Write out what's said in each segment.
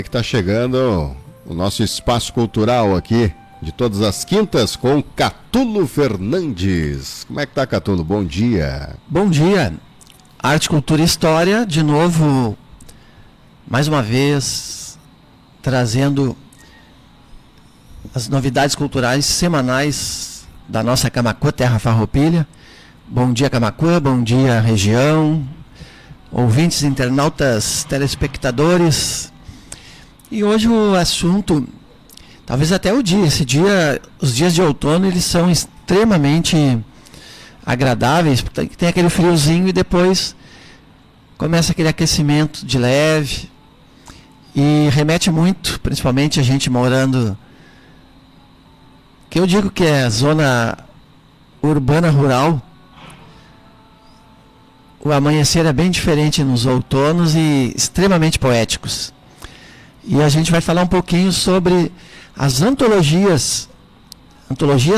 Que está chegando o nosso espaço cultural aqui, de todas as quintas, com Catulo Fernandes. Como é que tá, Catulo? Bom dia. Bom dia. Arte, Cultura e História, de novo, mais uma vez, trazendo as novidades culturais semanais da nossa Camaquã, Terra Farroupilha. Bom dia, Camaquã, bom dia, região, ouvintes, internautas, telespectadores. E hoje o assunto, talvez até esse dia, os dias de outono, eles são extremamente agradáveis, porque tem aquele friozinho e depois começa aquele aquecimento de leve e remete muito, principalmente a gente morando, que eu digo que é zona urbana rural. O amanhecer é bem diferente nos outonos e extremamente poéticos. E a gente vai falar um pouquinho sobre as antologias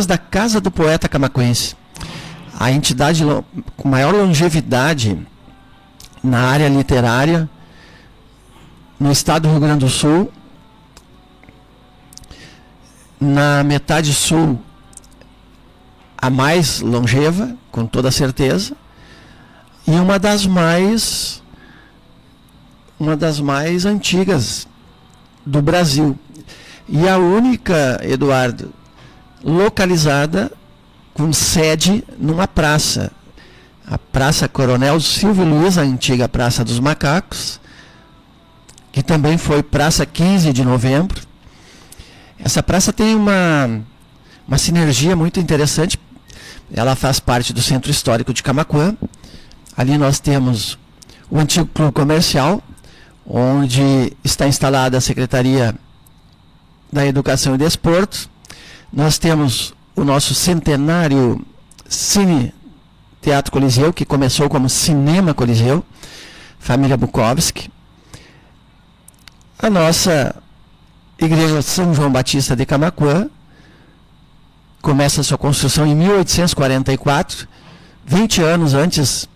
da Casa do Poeta Camaquense, a entidade com maior longevidade na área literária no estado do Rio Grande do Sul, na metade sul a mais longeva, com toda certeza, e uma das mais antigas do Brasil. E a única, Eduardo, localizada com sede numa praça. A Praça Coronel Silvio Luiz, a antiga Praça dos Macacos, que também foi Praça 15 de Novembro. Essa praça tem uma sinergia muito interessante. Ela faz parte do Centro Histórico de Camaquã. Ali nós temos o antigo Clube Comercial, onde está instalada a Secretaria da Educação e Desporto. Nós temos o nosso centenário Cine Teatro Coliseu, que começou como Cinema Coliseu, família Bukowski. A nossa Igreja São João Batista de Camaquã começa a sua construção em 1844, 20 anos antes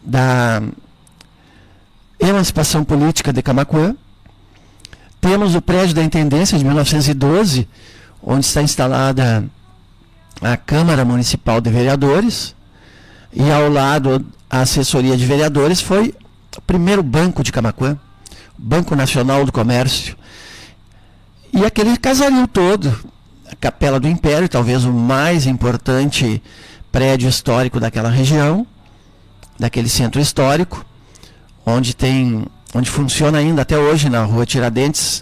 da emancipação política de Camaquã. Temos o prédio da Intendência de 1912, onde está instalada a Câmara Municipal de Vereadores, e ao lado a Assessoria de Vereadores foi o primeiro banco de Camaquã, Banco Nacional do Comércio, e aquele casario todo, a Capela do Império, talvez o mais importante prédio histórico daquela região, daquele centro histórico, onde funciona ainda até hoje na Rua Tiradentes,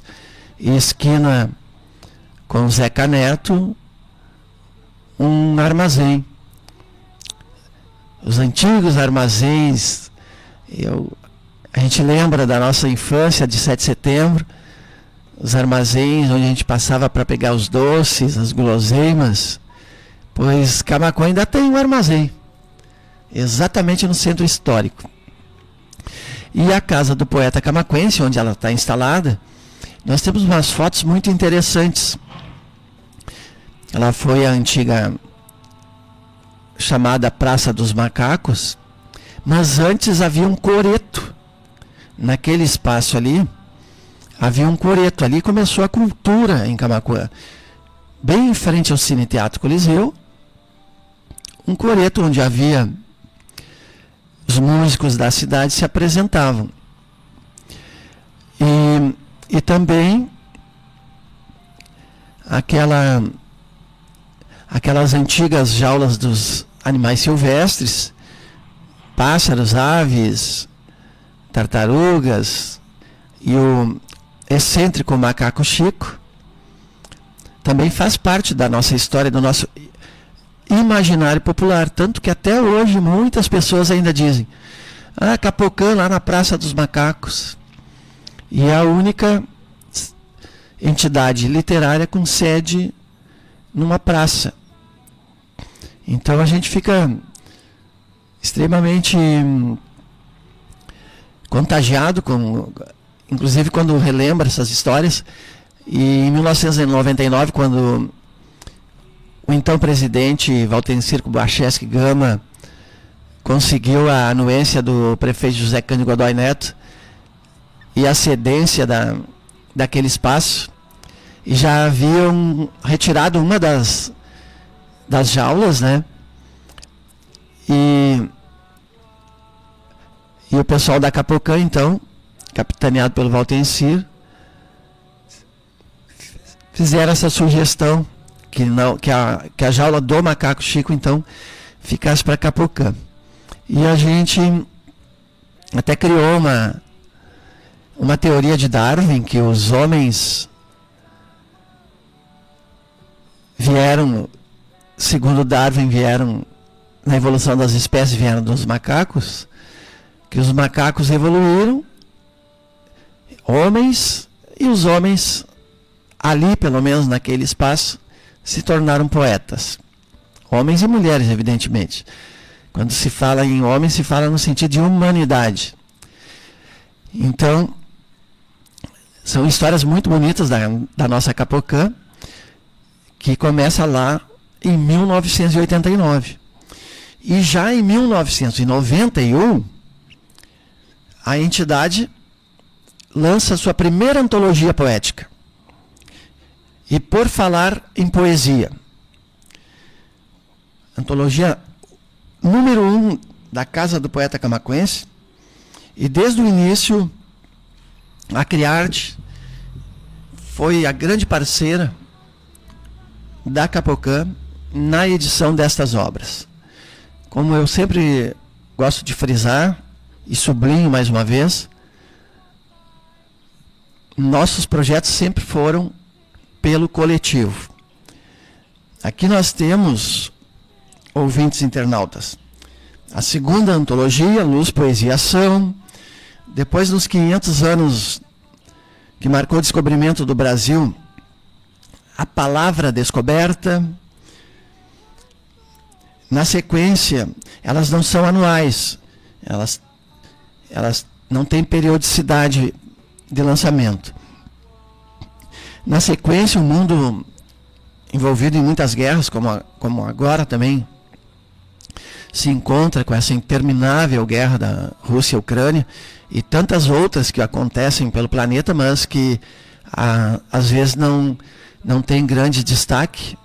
esquina com Zeca Neto, um armazém. Os antigos armazéns, a gente lembra da nossa infância de 7 de setembro, os armazéns onde a gente passava para pegar os doces, as guloseimas, pois Camaquã ainda tem um armazém, exatamente no centro histórico. E a Casa do Poeta Camaquense, onde ela está instalada, nós temos umas fotos muito interessantes. Ela foi a antiga chamada Praça dos Macacos, mas antes havia um coreto. Naquele espaço ali, havia um coreto. Ali começou a cultura em Camaquã. Bem em frente ao Cine Teatro Coliseu, um coreto onde havia os músicos da cidade se apresentavam. E também aquelas antigas jaulas dos animais silvestres, pássaros, aves, tartarugas, e o excêntrico macaco Chico, também faz parte da nossa história, do nosso imaginário popular, tanto que até hoje muitas pessoas ainda dizem: Capocã, lá na Praça dos Macacos. E é a única entidade literária com sede numa praça. Então a gente fica extremamente contagiado, inclusive quando relembra essas histórias. E em 1999, quando o então presidente Valtencir Kubachevski Gama conseguiu a anuência do prefeito José Cândido Godoy Neto e a cedência daquele espaço e já haviam retirado uma das jaulas, né? E o pessoal da Capocã, então, capitaneado pelo Valtencir, fizeram essa sugestão que a jaula do macaco Chico, então, ficasse para Capocã. E a gente até criou uma teoria de Darwin, que os homens vieram, segundo Darwin, na evolução das espécies, vieram dos macacos, que os macacos evoluíram, homens, e os homens, ali, pelo menos naquele espaço, se tornaram poetas. Homens e mulheres, evidentemente. Quando se fala em homem, se fala no sentido de humanidade. Então, são histórias muito bonitas da nossa Capocã, que começa lá em 1989. E já em 1991, a entidade lança sua primeira antologia poética. E por falar em poesia, antologia número 1 da Casa do Poeta Camaquense, e desde o início a Criarte foi a grande parceira da Capocã na edição destas obras. Como eu sempre gosto de frisar e sublinho mais uma vez, nossos projetos sempre foram pelo coletivo. Aqui nós temos, ouvintes internautas, a segunda antologia, Luz, Poesia e Ação. Depois dos 500 anos que marcou o descobrimento do Brasil, a Palavra Descoberta. Na sequência, elas não são anuais, elas não têm periodicidade de lançamento. Na sequência, o mundo envolvido em muitas guerras, como agora também se encontra com essa interminável guerra da Rússia e Ucrânia e tantas outras que acontecem pelo planeta, mas que às vezes não tem grande destaque,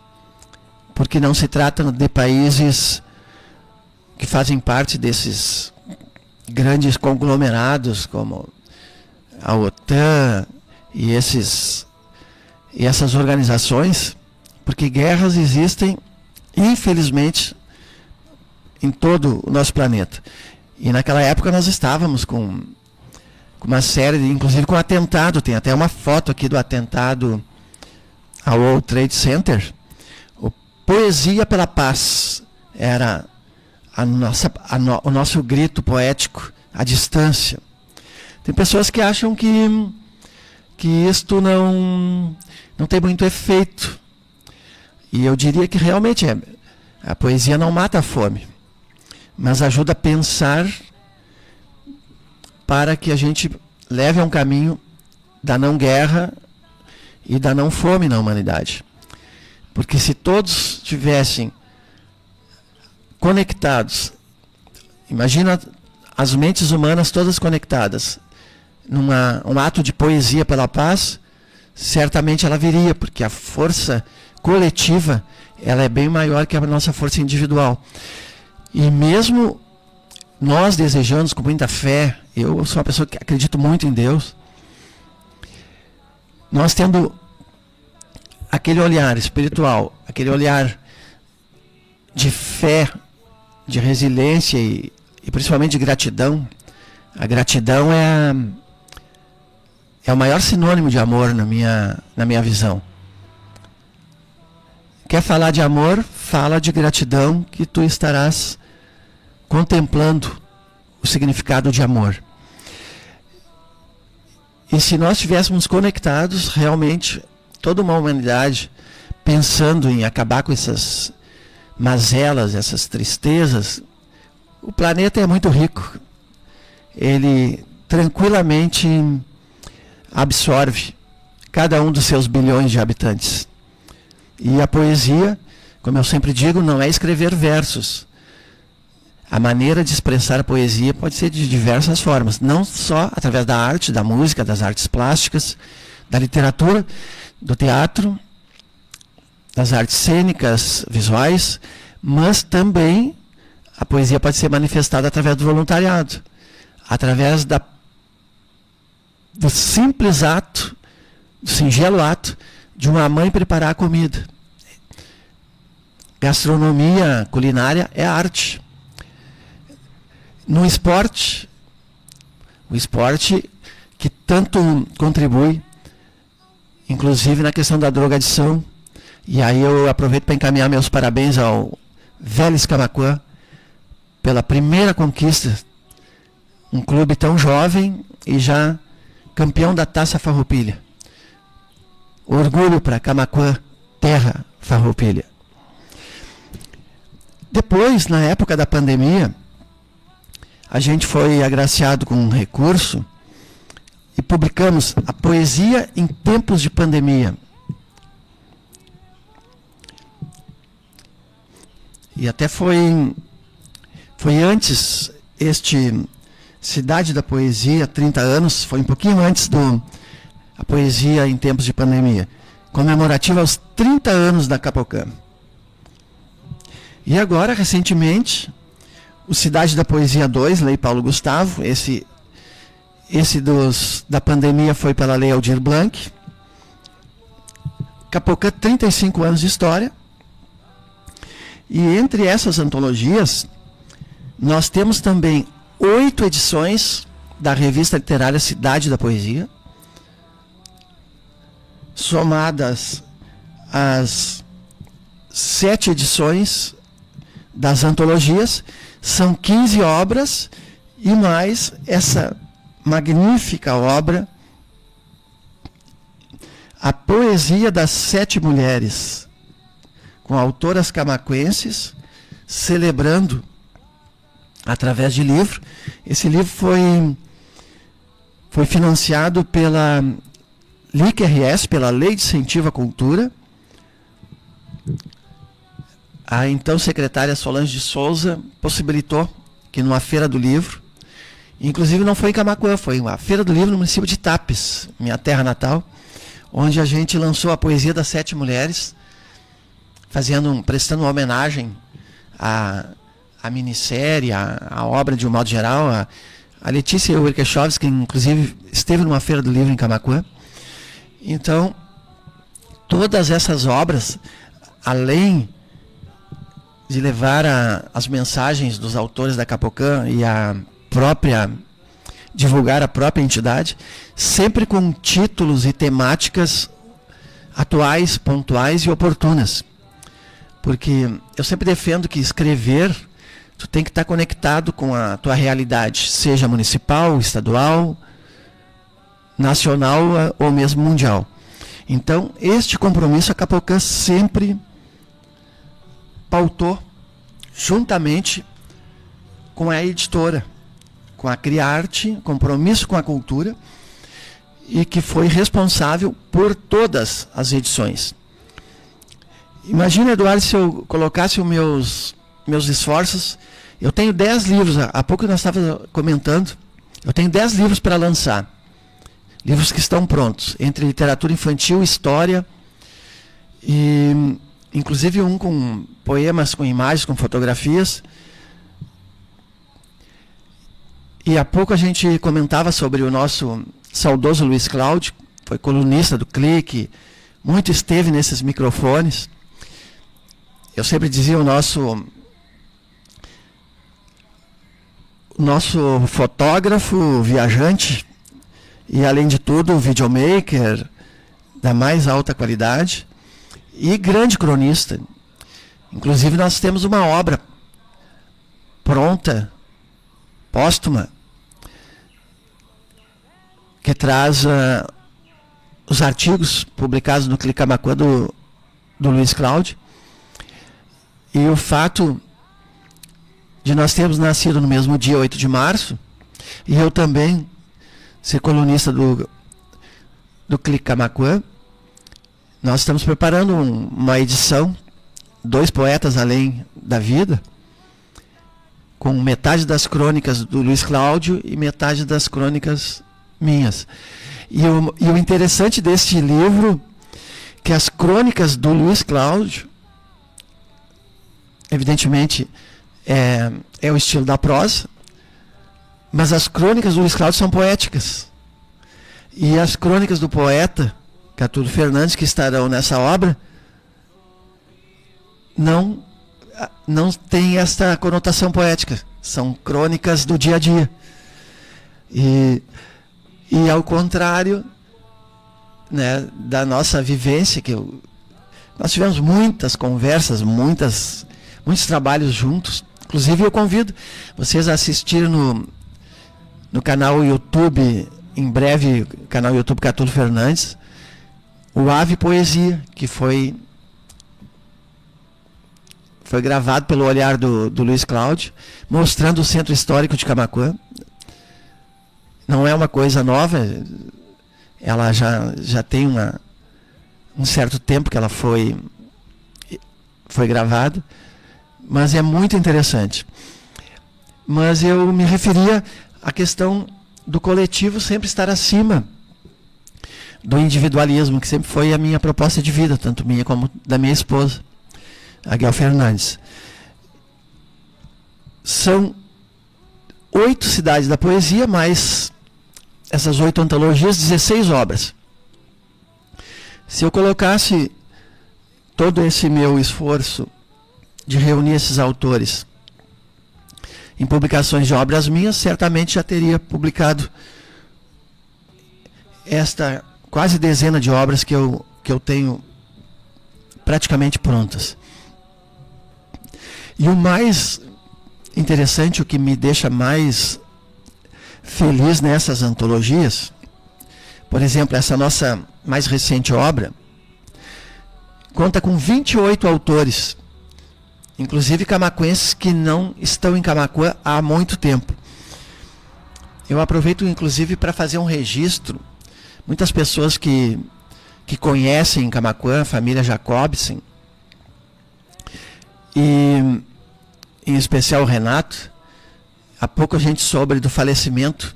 porque não se trata de países que fazem parte desses grandes conglomerados como a OTAN e essas organizações, porque guerras existem, infelizmente, em todo o nosso planeta. E naquela época nós estávamos com uma série, inclusive com atentado, tem até uma foto aqui do atentado ao World Trade Center. Poesia pela Paz era o nosso grito poético à distância. Tem pessoas que acham que isto não tem muito efeito. E eu diria que realmente a poesia não mata a fome, mas ajuda a pensar para que a gente leve a um caminho da não guerra e da não fome na humanidade. Porque se todos estivessem conectados, imagina as mentes humanas todas conectadas, um ato de poesia pela paz, certamente ela viria, porque a força coletiva ela é bem maior que a nossa força individual. E mesmo nós desejamos com muita fé, eu sou uma pessoa que acredito muito em Deus, nós tendo aquele olhar espiritual, aquele olhar de fé, de resiliência e principalmente de gratidão. A gratidão é o maior sinônimo de amor na minha visão. Quer falar de amor? Fala de gratidão, que tu estarás contemplando o significado de amor. E se nós estivéssemos conectados, realmente, toda uma humanidade, pensando em acabar com essas mazelas, essas tristezas, o planeta é muito rico. Ele tranquilamente absorve cada um dos seus bilhões de habitantes. E a poesia, como eu sempre digo, não é escrever versos. A maneira de expressar a poesia pode ser de diversas formas, não só através da arte, da música, das artes plásticas, da literatura, do teatro, das artes cênicas, visuais, mas também a poesia pode ser manifestada através do voluntariado, através do simples ato, do singelo ato de uma mãe preparar a comida. Gastronomia culinária é arte. No esporte, o esporte que tanto contribui, inclusive na questão da drogadição. E aí eu aproveito para encaminhar meus parabéns ao Vélez Camaquã pela primeira conquista, um clube tão jovem e já campeão da Taça Farroupilha. Orgulho para Camaquã, terra Farroupilha. Depois, na época da pandemia, a gente foi agraciado com um recurso e publicamos a Poesia em Tempos de Pandemia. E até foi antes, Cidade da Poesia, 30 anos, foi um pouquinho antes a Poesia em Tempos de Pandemia, comemorativa aos 30 anos da Capocam. E agora, recentemente, o Cidade da Poesia 2, Lei Paulo Gustavo, esse da pandemia foi pela Lei Aldir Blanc. Capocam, 35 anos de história. E entre essas antologias, nós temos também 8 edições da revista literária Cidade da Poesia, somadas às 7 edições das antologias, são 15 obras, e mais essa magnífica obra, A Poesia das 7 Mulheres, com autoras camaquenses, celebrando através de livro. Esse livro foi financiado pela LIC-RS, pela Lei de Incentivo à Cultura. A então secretária Solange de Souza possibilitou que numa feira do livro, inclusive não foi em Camaquã, foi uma feira do livro no município de Tapes, minha terra natal, onde a gente lançou a Poesia das 7 Mulheres, prestando uma homenagem à minissérie, à obra de um modo geral. A Letícia Werkechovs, que inclusive esteve numa feira do livro em Camaquã. Então, todas essas obras, além de levar as mensagens dos autores da Capocam e divulgar a própria entidade, sempre com títulos e temáticas atuais, pontuais e oportunas. Porque eu sempre defendo que escrever, tu tem que estar conectado com a tua realidade, seja municipal, estadual, nacional ou mesmo mundial. Então, este compromisso a Capocam sempre pautou, juntamente com a editora, com a Criarte, compromisso com a cultura, e que foi responsável por todas as edições. Imagina, Eduardo, se eu colocasse os meus esforços. Eu tenho 10 livros, há pouco nós estávamos comentando, eu tenho 10 livros para lançar. Livros que estão prontos, entre literatura infantil, história, e inclusive um com poemas, com imagens, com fotografias. E há pouco a gente comentava sobre o nosso saudoso Luiz Cláudio, foi colunista do Clique, muito esteve nesses microfones. Eu sempre dizia, o nosso fotógrafo viajante e, além de tudo, videomaker da mais alta qualidade e grande cronista. Inclusive, nós temos uma obra pronta, póstuma, que traz os artigos publicados no Clique Camaquã do Luiz Cláudio. E o fato de nós termos nascido no mesmo dia, 8 de março, e eu também ser colunista do Clique Camaquã, nós estamos preparando uma edição, 2 poetas além da vida, com metade das crônicas do Luiz Cláudio e metade das crônicas minhas. E o interessante deste livro, que as crônicas do Luiz Cláudio, evidentemente, é o estilo da prosa, mas as crônicas do Luiz Cláudio são poéticas. E as crônicas do poeta Catulo Fernandes, que estarão nessa obra, não tem esta conotação poética. São crônicas do dia a dia. E ao contrário, né, da nossa vivência, nós tivemos muitas conversas, muitos trabalhos juntos. Inclusive, eu convido vocês a assistir no canal YouTube, em breve, canal YouTube Catulo Fernandes, o Ave Poesia, que foi gravado pelo olhar do Luiz Cláudio, mostrando o Centro Histórico de Camaquã. Não é uma coisa nova, ela já tem um certo tempo que ela foi gravada, mas é muito interessante. Mas eu me referia à questão do coletivo sempre estar acima do individualismo, que sempre foi a minha proposta de vida, tanto minha como da minha esposa, a Guel Fernandes. São 8 cidades da poesia, mais essas 8 antologias, 16 obras. Se eu colocasse todo esse meu esforço de reunir esses autores em publicações de obras minhas, certamente já teria publicado esta quase dezena de obras que eu tenho praticamente prontas. E o mais interessante, o que me deixa mais feliz nessas antologias, por exemplo, essa nossa mais recente obra, conta com 28 autores, inclusive camaquenses que não estão em Camaquã há muito tempo. Eu aproveito, inclusive, para fazer um registro. Muitas pessoas que conhecem Camaquã, a família Jacobsen, e em especial o Renato. Há pouco a gente soube do falecimento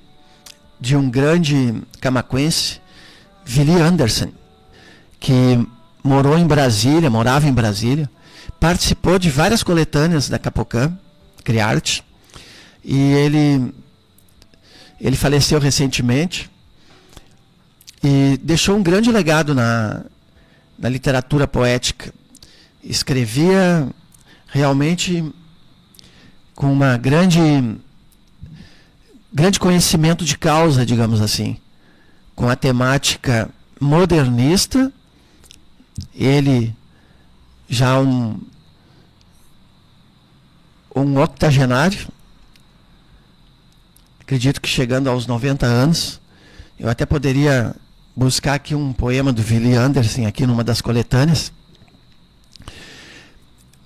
de um grande camaquense, Willy Anderson, que morava em Brasília, participou de várias coletâneas da Capocã, Criarte, e ele faleceu recentemente e deixou um grande legado na literatura poética. Escrevia realmente com uma grande conhecimento de causa, digamos assim, com a temática modernista. Ele já um octogenário, acredito que chegando aos 90 anos. Eu até poderia buscar aqui um poema do Willy Anderson aqui numa das coletâneas,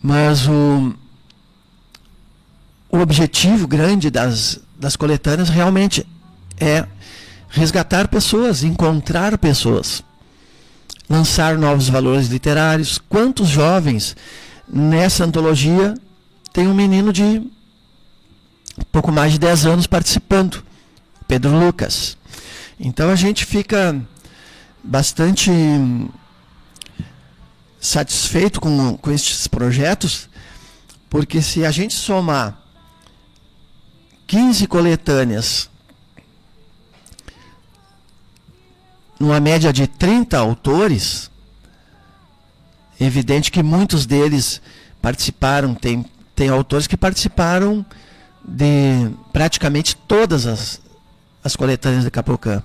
mas o objetivo grande das coletâneas realmente é resgatar pessoas, encontrar pessoas, lançar novos valores literários. Quantos jovens nessa antologia tem um menino de pouco mais de 10 anos participando, Pedro Lucas. Então a gente fica bastante satisfeito com estes projetos, porque se a gente somar 15 coletâneas numa média de 30 autores, é evidente que muitos deles participaram, tem autores que participaram de praticamente todas as coletâneas de Capocã.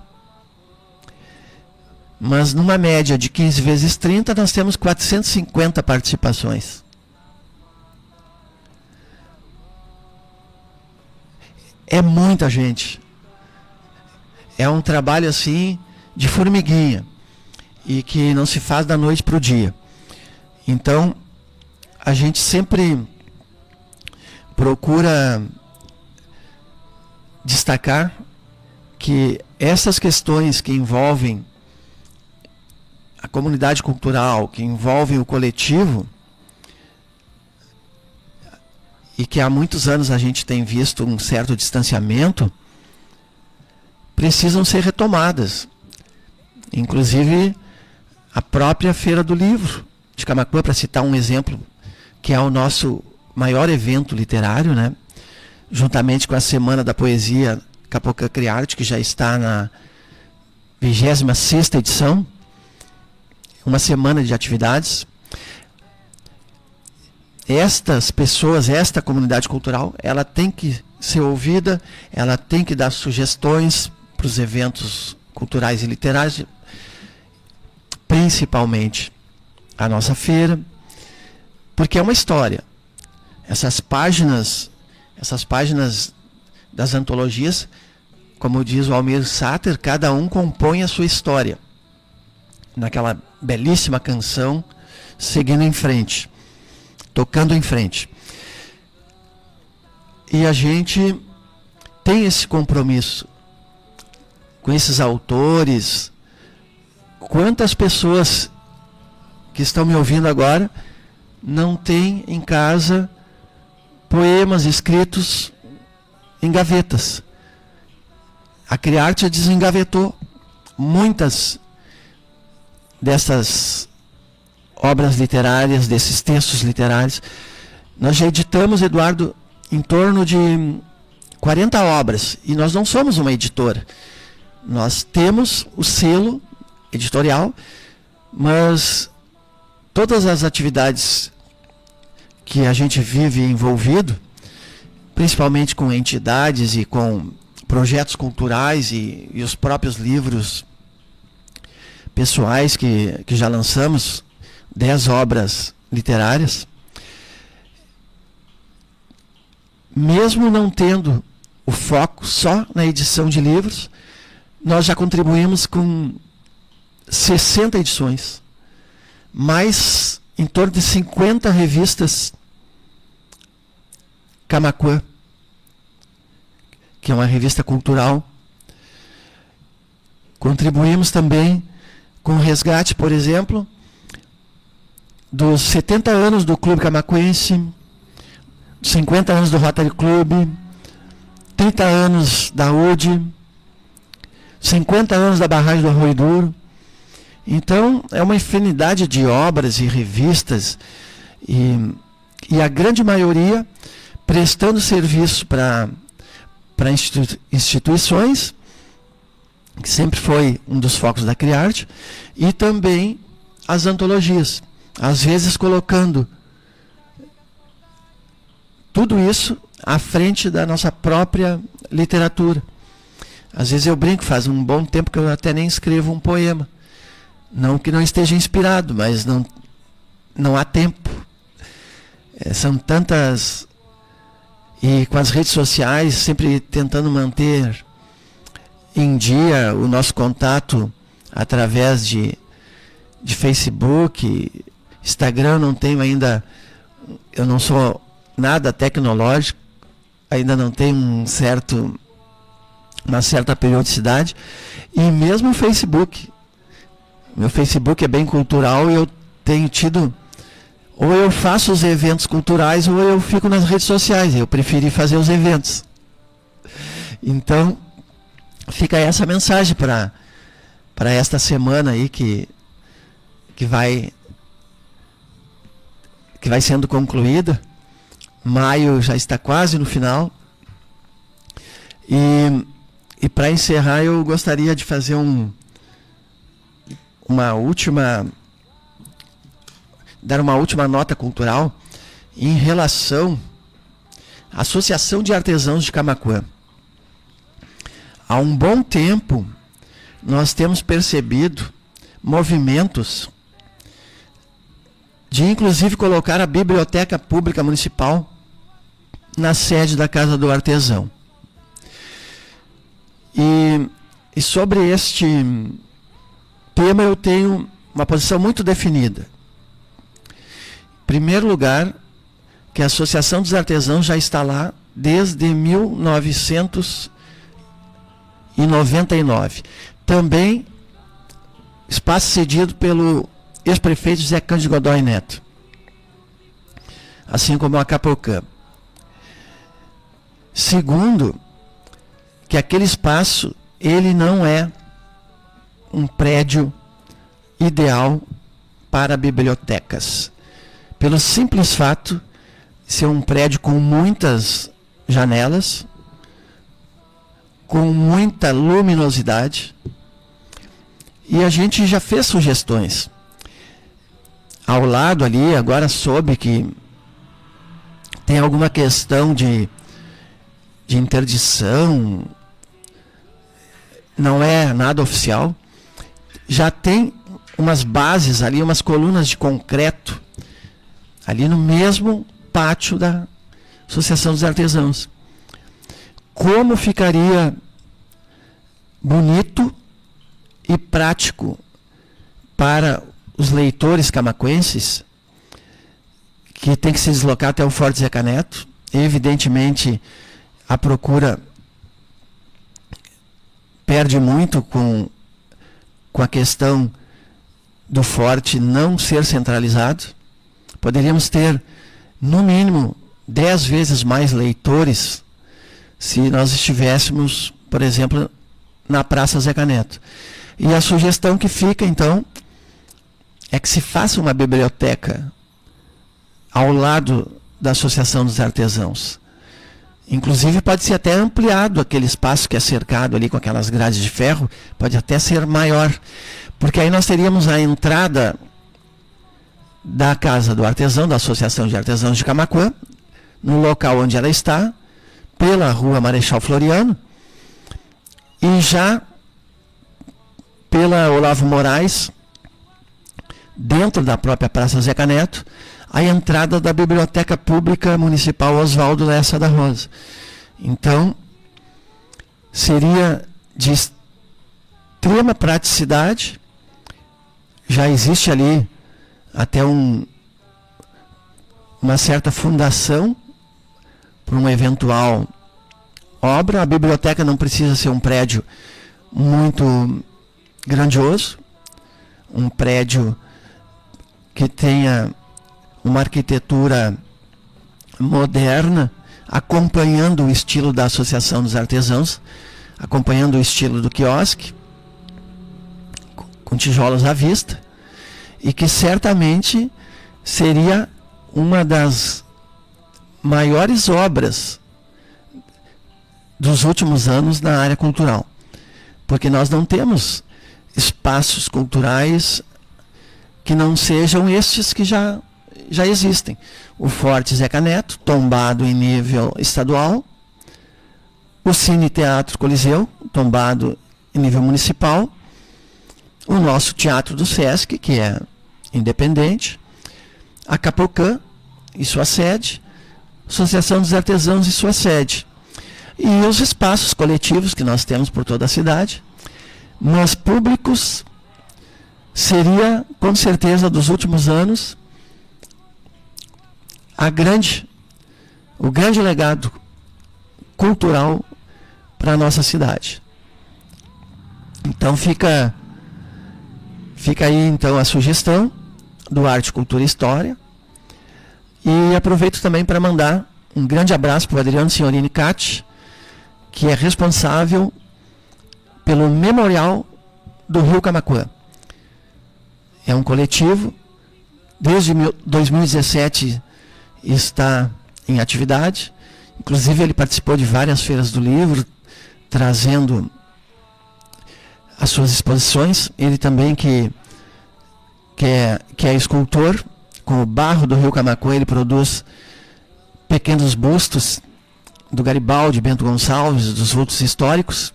Mas numa média de 15 vezes 30, nós temos 450 participações. É muita gente. É um trabalho assim de formiguinha e que não se faz da noite para o dia. Então, a gente sempre procura destacar que essas questões que envolvem a comunidade cultural, que envolvem o coletivo, e que há muitos anos a gente tem visto um certo distanciamento, precisam ser retomadas. Inclusive, a própria Feira do Livro de Camaquã, para citar um exemplo, que é o nosso maior evento literário, né? Juntamente com a Semana da Poesia Capocã Criarte, que já está na 26ª edição, uma semana de atividades. Estas pessoas, esta comunidade cultural, ela tem que ser ouvida, ela tem que dar sugestões para os eventos culturais e literários, principalmente a nossa feira, porque é uma história. Essas páginas das antologias, como diz o Almir Sater, cada um compõe a sua história. Naquela belíssima canção, seguindo em frente, tocando em frente. E a gente tem esse compromisso com esses autores. Quantas pessoas que estão me ouvindo agora não têm em casa poemas escritos em gavetas? A Criarte desengavetou muitas dessas obras literárias, desses textos literários. Nós já editamos, Eduardo, em torno de 40 obras, e nós não somos uma editora. Nós temos o selo editorial, mas todas as atividades que a gente vive envolvido, principalmente com entidades e com projetos culturais e os próprios livros pessoais que já lançamos, 10 obras literárias, mesmo não tendo o foco só na edição de livros, nós já contribuímos com 60 edições, mais em torno de 50 revistas Camaquã, que é uma revista cultural. Contribuímos também com o resgate, por exemplo, dos 70 anos do Clube Camaquense, 50 anos do Rotary Club, 30 anos da UD, 50 anos da barragem do Arroio Duro. Então, é uma infinidade de obras e revistas, e a grande maioria prestando serviço para instituições, que sempre foi um dos focos da Criarte, e também as antologias, às vezes colocando tudo isso à frente da nossa própria literatura. Às vezes eu brinco, faz um bom tempo que eu até nem escrevo um poema. Não que não esteja inspirado, mas não há tempo. São tantas... E com as redes sociais, sempre tentando manter em dia o nosso contato através de Facebook, Instagram. Não tenho ainda... Eu não sou nada tecnológico, ainda não tenho uma certa periodicidade. E mesmo o Facebook. Meu Facebook é bem cultural e eu tenho tido... Ou eu faço os eventos culturais ou eu fico nas redes sociais. Eu preferi fazer os eventos. Então, fica essa mensagem para esta semana aí que vai sendo concluída. Maio já está quase no final. E para encerrar, eu gostaria de fazer dar uma última nota cultural em relação à Associação de Artesãos de Camaquã. Há um bom tempo, nós temos percebido movimentos de, inclusive, colocar a Biblioteca Pública Municipal na sede da Casa do Artesão. E sobre este tema eu tenho uma posição muito definida. Em primeiro lugar, que a Associação dos Artesãos já está lá desde 1999. Também espaço cedido pelo ex-prefeito José Cândido Godoy Neto, assim como a Capocã. Segundo, que aquele espaço ele não é um prédio ideal para bibliotecas, pelo simples fato de ser um prédio com muitas janelas, com muita luminosidade, e a gente já fez sugestões. Ao lado ali, agora soube que tem alguma questão de interdição, não é nada oficial. Já tem umas bases ali, umas colunas de concreto, ali no mesmo pátio da Associação dos Artesãos. Como ficaria bonito e prático para os leitores camaquenses, que tem que se deslocar até o Forte Zeca Neto. Evidentemente, a procura perde muito com a questão do forte não ser centralizado. Poderíamos ter, no mínimo, 10 vezes mais leitores se nós estivéssemos, por exemplo, na Praça Zeca Neto. E a sugestão que fica, então, é que se faça uma biblioteca ao lado da Associação dos Artesãos. Inclusive pode ser até ampliado aquele espaço que é cercado ali com aquelas grades de ferro, pode até ser maior, porque aí nós teríamos a entrada da Casa do Artesão, da Associação de Artesãos de Camaquã, no local onde ela está, pela Rua Marechal Floriano, e já pela Olavo Moraes, dentro da própria Praça Zeca Neto, a entrada da Biblioteca Pública Municipal Oswaldo Lessa da Rosa. Então, seria de extrema praticidade. Já existe ali até uma certa fundação para uma eventual obra. A biblioteca não precisa ser um prédio muito grandioso, um prédio que tenha uma arquitetura moderna, acompanhando o estilo da Associação dos Artesãos, acompanhando o estilo do quiosque, com tijolos à vista, e que certamente seria uma das maiores obras dos últimos anos na área cultural, porque nós não temos espaços culturais que não sejam estes que já existem. O Forte Zeca Neto, tombado em nível estadual, o Cine Teatro Coliseu, tombado em nível municipal, o nosso Teatro do Sesc, que é independente, a Capocan e sua sede, Associação dos Artesãos e sua sede, e os espaços coletivos que nós temos por toda a cidade, mas públicos, seria, com certeza, dos últimos anos, o grande legado cultural para a nossa cidade. Então fica aí então a sugestão do Arte, Cultura e História, e aproveito também para mandar um grande abraço para o Adriano Signorini Catti, que é responsável pelo Memorial do Rio Camaquã. É um coletivo, desde 2017 está em atividade, inclusive ele participou de várias feiras do livro, trazendo as suas exposições. Ele também que é escultor, com o barro do Rio Camaquã, ele produz pequenos bustos do Garibaldi, Bento Gonçalves, dos vultos históricos,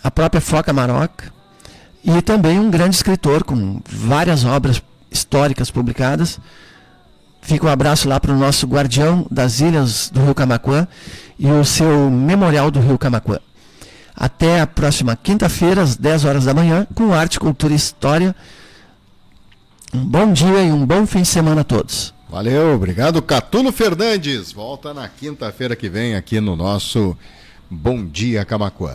a própria Foca Maroca, e também um grande escritor com várias obras históricas publicadas. Fica um abraço lá para o nosso guardião das ilhas do Rio Camaquã e o seu Memorial do Rio Camaquã. Até a próxima quinta-feira, às 10 horas da manhã, com Arte, Cultura e História. Um bom dia e um bom fim de semana a todos. Valeu, obrigado. Catulo Fernandes volta na quinta-feira que vem aqui no nosso Bom Dia Camaquã.